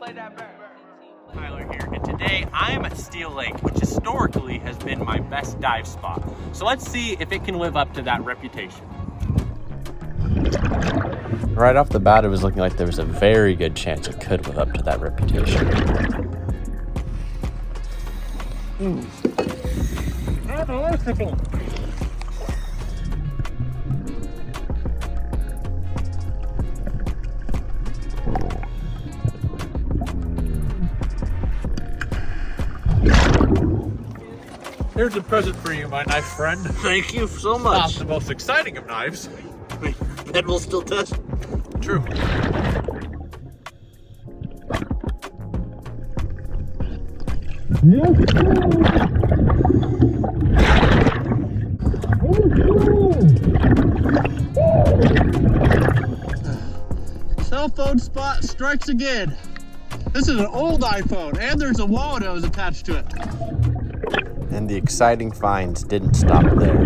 Tyler here, and today I am at Steel Lake, which historically has been my best dive spot. So let's see if it can live up to that reputation. Right off the bat, it was looking like there was a very good chance it could live up to that reputation. Here's a present for you, my knife friend. Thank you so Not much. the most exciting of knives. Bed will still touch. True. Cell phone spot strikes again. This is an old iPhone, and there's a wallet that was attached to it. And the exciting finds didn't stop there.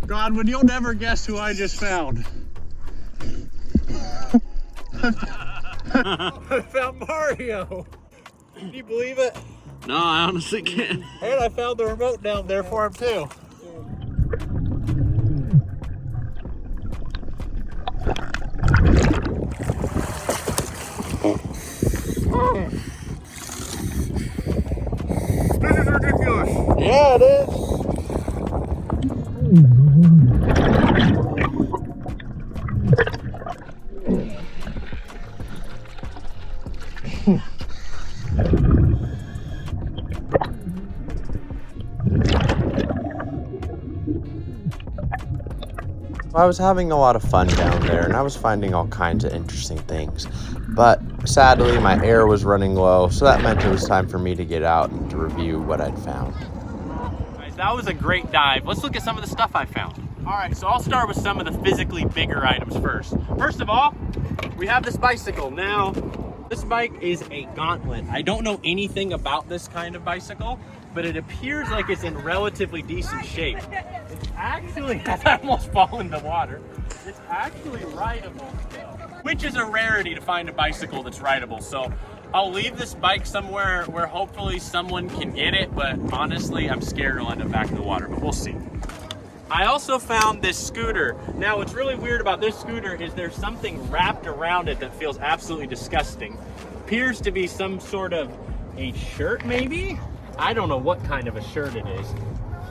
Godwin, you'll never guess who I just found. I found Mario. Can you believe it? No, I honestly can't. And I found the remote down there for him too. This is ridiculous. Yeah, it is. I was having a lot of fun down there, and I was finding all kinds of interesting things. But sadly, my air was running low, so that meant it was time for me to get out and to review what I'd found. Guys, that was a great dive. Let's look at some of the stuff I found. All right, so I'll start with some of the physically bigger items first. First of all, we have this bicycle. Now, this bike is a Gauntlet. I don't know anything about this kind of bicycle, but it appears like it's in relatively decent shape. It's actually, I almost fall in the water. It's actually rideable still, which is a rarity to find a bicycle that's rideable. So I'll leave this bike somewhere where hopefully someone can get it, but honestly, I'm scared it'll end up back in the water, but we'll see. I also found this scooter. Now, what's really weird about this scooter is there's something wrapped around it that feels absolutely disgusting. Appears to be some sort of a shirt, maybe? I don't know what kind of a shirt it is,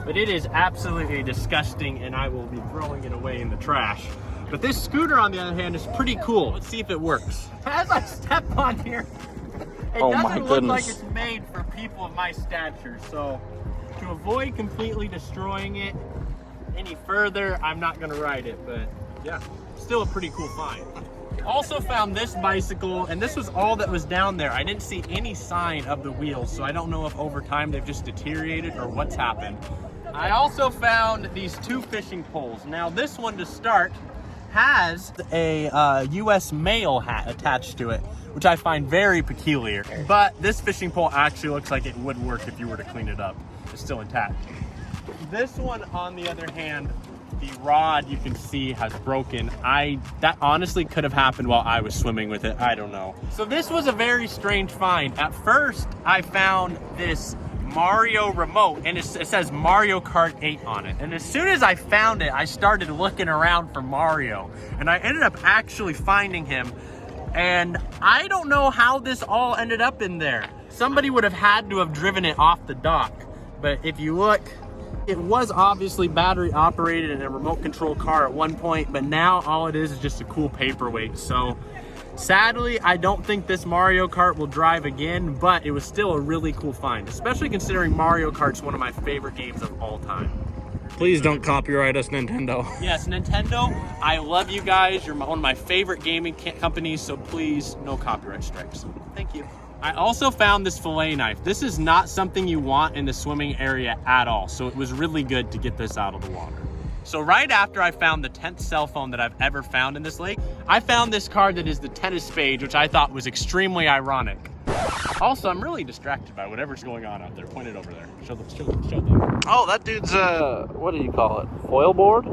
but it is absolutely disgusting, and I will be throwing it away in the trash. But this scooter, on the other hand, is pretty cool. Let's see if it works. As I step on here, it doesn't look like it's made for people of my stature, so to avoid completely destroying it any further, I'm not gonna ride it, but yeah, still a pretty cool find. Also found this bicycle, and this was all that was down there. I didn't see any sign of the wheels, so I don't know if over time they've just deteriorated or what's happened. I also found these two fishing poles. Now this one to start has a US mail hat attached to it, which I find very peculiar. But this fishing pole actually looks like it would work if you were to clean it up. It's still intact. This one, on the other hand, the rod you can see has broken. That honestly could have happened while I was swimming with it. I don't know. So this was a very strange find. At first, I found this Mario remote, and it says Mario Kart 8 on it. And as soon as I found it, I started looking around for Mario, and I ended up actually finding him. And I don't know how this all ended up in there. Somebody would have had to have driven it off the dock. But if you look, it was obviously battery operated and a remote control car at one point, but now all it is just a cool paperweight. So sadly, I don't think this Mario Kart will drive again, but it was still a really cool find, especially considering Mario Kart's one of my favorite games of all time. Please don't copyright us, Nintendo. Yes, Nintendo, I love you guys. You're one of my favorite gaming companies, so please, no copyright strikes. Thank you. I also found this fillet knife. This is not something you want in the swimming area at all, so it was really good to get this out of the water. So right after I found the 10th cell phone that I've ever found in this lake, I found this card that is the 10 of spades, which I thought was extremely ironic. Also, I'm really distracted by whatever's going on out there. Point it over there. Show them. Oh, that dude's what do you call it? Foil board?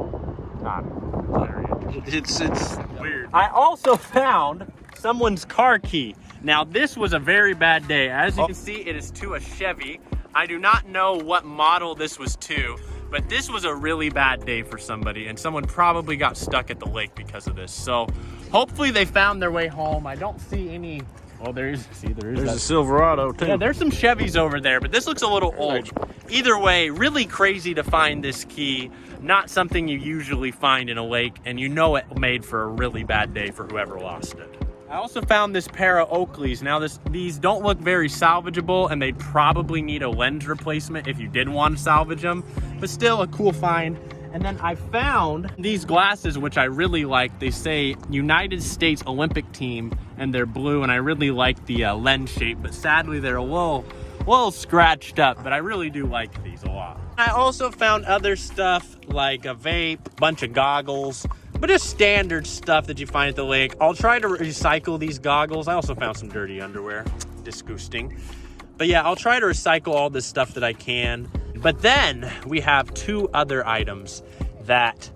It's weird. I also found someone's car key. Now, this was a very bad day. As you can see, it is to a Chevy. I do not know what model this was to, but this was a really bad day for somebody, and someone probably got stuck at the lake because of this. So hopefully they found their way home. I don't see any. Oh, there's a Silverado too. Yeah, there's some Chevys over there, but this looks a little old. Either way, really crazy to find this key. Not something you usually find in a lake, and you know it made for a really bad day for whoever lost it. I also found this pair of Oakleys. Now these don't look very salvageable, and they'd probably need a lens replacement if you did want to salvage them, but still a cool find. And then I found these glasses, which I really like. They say United States Olympic Team, and they're blue, and I really like the lens shape, but sadly they're a little scratched up, but I really do like these a lot. I also found other stuff like a vape, bunch of goggles, but just standard stuff that you find at the lake. I'll try to recycle these goggles. I also found some dirty underwear, disgusting. But yeah, I'll try to recycle all this stuff that I can. But then we have two other items that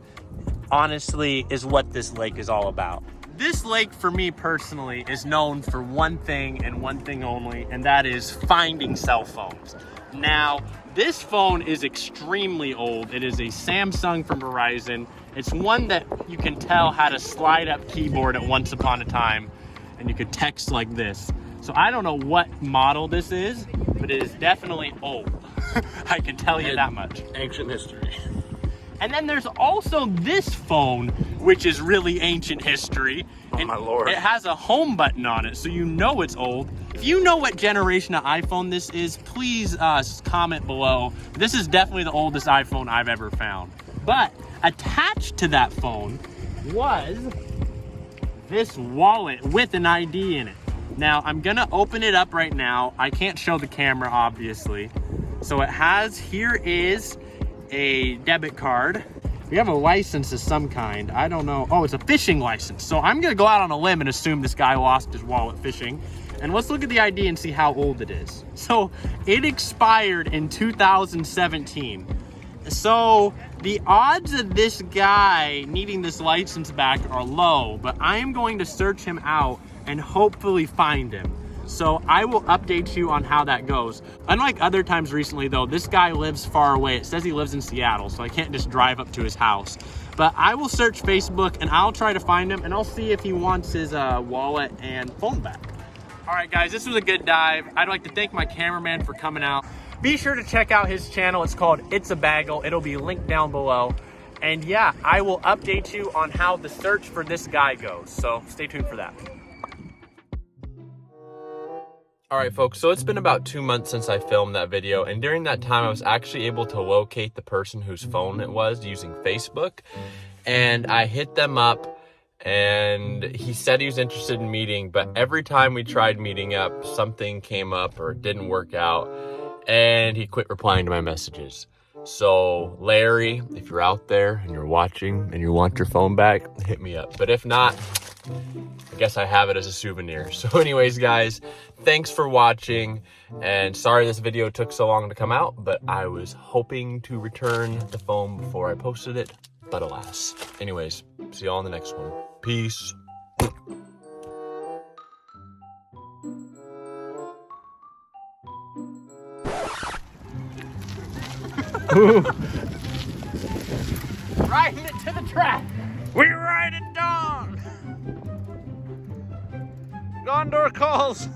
honestly is what this lake is all about. This lake, for me personally, is known for one thing and one thing only, and that is finding cell phones. Now, this phone is extremely old. It is a Samsung from Verizon. It's one that you can tell had a slide-up keyboard at once upon a time, and you could text like this. So I don't know what model this is, but it is definitely old. I can tell you that much. Ancient history. And then there's also this phone, which is really ancient history. Oh my Lord. It has a home button on it, so you know it's old. If you know what generation of iPhone this is, please comment below. This is definitely the oldest iPhone I've ever found. But attached to that phone was this wallet with an ID in it. Now, I'm gonna open it up right now. I can't show the camera, obviously. So it has, here is a debit card. We have a license of some kind. I don't know. Oh, it's a fishing license. So I'm gonna go out on a limb and assume this guy lost his wallet fishing. And let's look at the ID and see how old it is. So it expired in 2017. So the odds of this guy needing this license back are low, but I am going to search him out and hopefully find him. So I will update you on how that goes. Unlike other times recently though, this guy lives far away. It says he lives in Seattle, so I can't just drive up to his house. But I will search Facebook and I'll try to find him, and I'll see if he wants his wallet and phone back. All right guys, this was a good dive. I'd like to thank my cameraman for coming out. Be sure to check out his channel. It's called It's a Bagel. It'll be linked down below. And yeah, I will update you on how the search for this guy goes. So stay tuned for that. All right, folks, so it's been about 2 months since I filmed that video, and during that time, I was actually able to locate the person whose phone it was using Facebook, and I hit them up, and he said he was interested in meeting, but every time we tried meeting up, something came up or it didn't work out, and he quit replying to my messages. So, Larry, if you're out there and you're watching and you want your phone back, hit me up. But if not, I guess I have it as a souvenir. So anyways, guys, thanks for watching, and sorry this video took so long to come out, but I was hoping to return the phone before I posted it, but alas. Anyways, see y'all in the next one. Peace. Riding it to the track. We ride it down! Gondor calls!